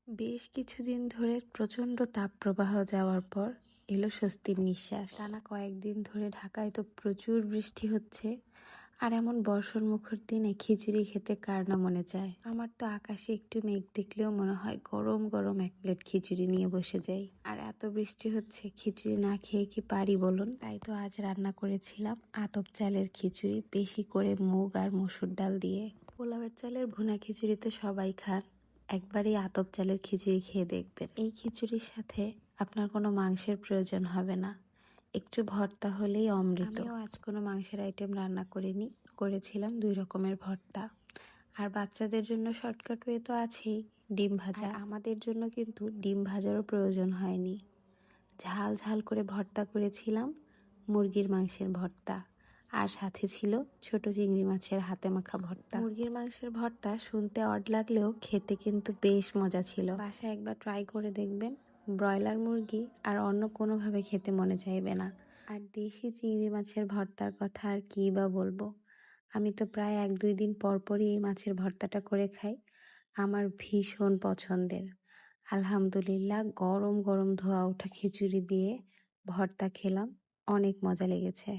বেশ কিছুদিন ধরে প্রচণ্ড তাপপ্রবাহ যাওয়ার পর এলো স্বস্তির নিঃশ্বাস। টানা কয়েকদিন ধরে ঢাকায় তো প্রচুর বৃষ্টি হচ্ছে, আর এমন বর্ষণ মুখর দিনে খিচুড়ি খেতে কার না মনে চায়। আমার তো আকাশে একটু মেঘ দেখলেও মনে হয় গরম গরম এক প্লেট খিচুড়ি নিয়ে বসে যাই। আর এত বৃষ্টি হচ্ছে, খিচুড়ি না খেয়ে কি পারি বলুন? তাই তো আজ রান্না করেছিলাম আতপ চালের খিচুড়ি, বেশি করে মুগ আর মসুর ডাল দিয়ে। পোলাওয়ের চালের ভুনা খিচুড়ি তো সবাই খান, একবারই আতপ চালের খিচুড়ি খেয়ে দেখবেন। এই খিচুড়ির সাথে আপনার কোনো মাংসের প্রয়োজন হবে না, একটু ভর্তা হলেই অমৃত। আমিও আজ কোনো মাংসের আইটেম রান্না করিনি, করেছিলাম 2 রকমের ভর্তা। আর বাচ্চাদের জন্য শর্টকাট ওয়ে তো আছেই, ডিম ভাজা। আমাদের জন্য কিন্তু ডিম ভাজারও প্রয়োজন হয়নি। ঝাল ঝাল করে ভর্তা করেছিলাম, মুরগির মাংসের ভর্তা। আর সাথে ছিল ছোট চিংড়ি মাছের হাতে মাখা ভর্তা। মুরগির মাংসের ভর্তা শুনতে অড লাগলেও খেতে কিন্তু বেশ মজা ছিল। বাসায় একবার ট্রাই করে দেখবেন, ব্রয়লার মুরগি আর অন্য কোনোভাবে খেতে মনে চাইবে না। আর দেশি চিংড়ি মাছের ভর্তার কথা আর কী বা বলবো, আমি তো প্রায় 1-2 দিন পরপরই এই মাছের ভর্তাটা করে খাই। আমার ভীষণ পছন্দের। আলহামদুলিল্লাহ, গরম গরম ধোয়া ওঠা খিচুড়ি দিয়ে ভর্তা খেলাম, অনেক মজা লেগেছে।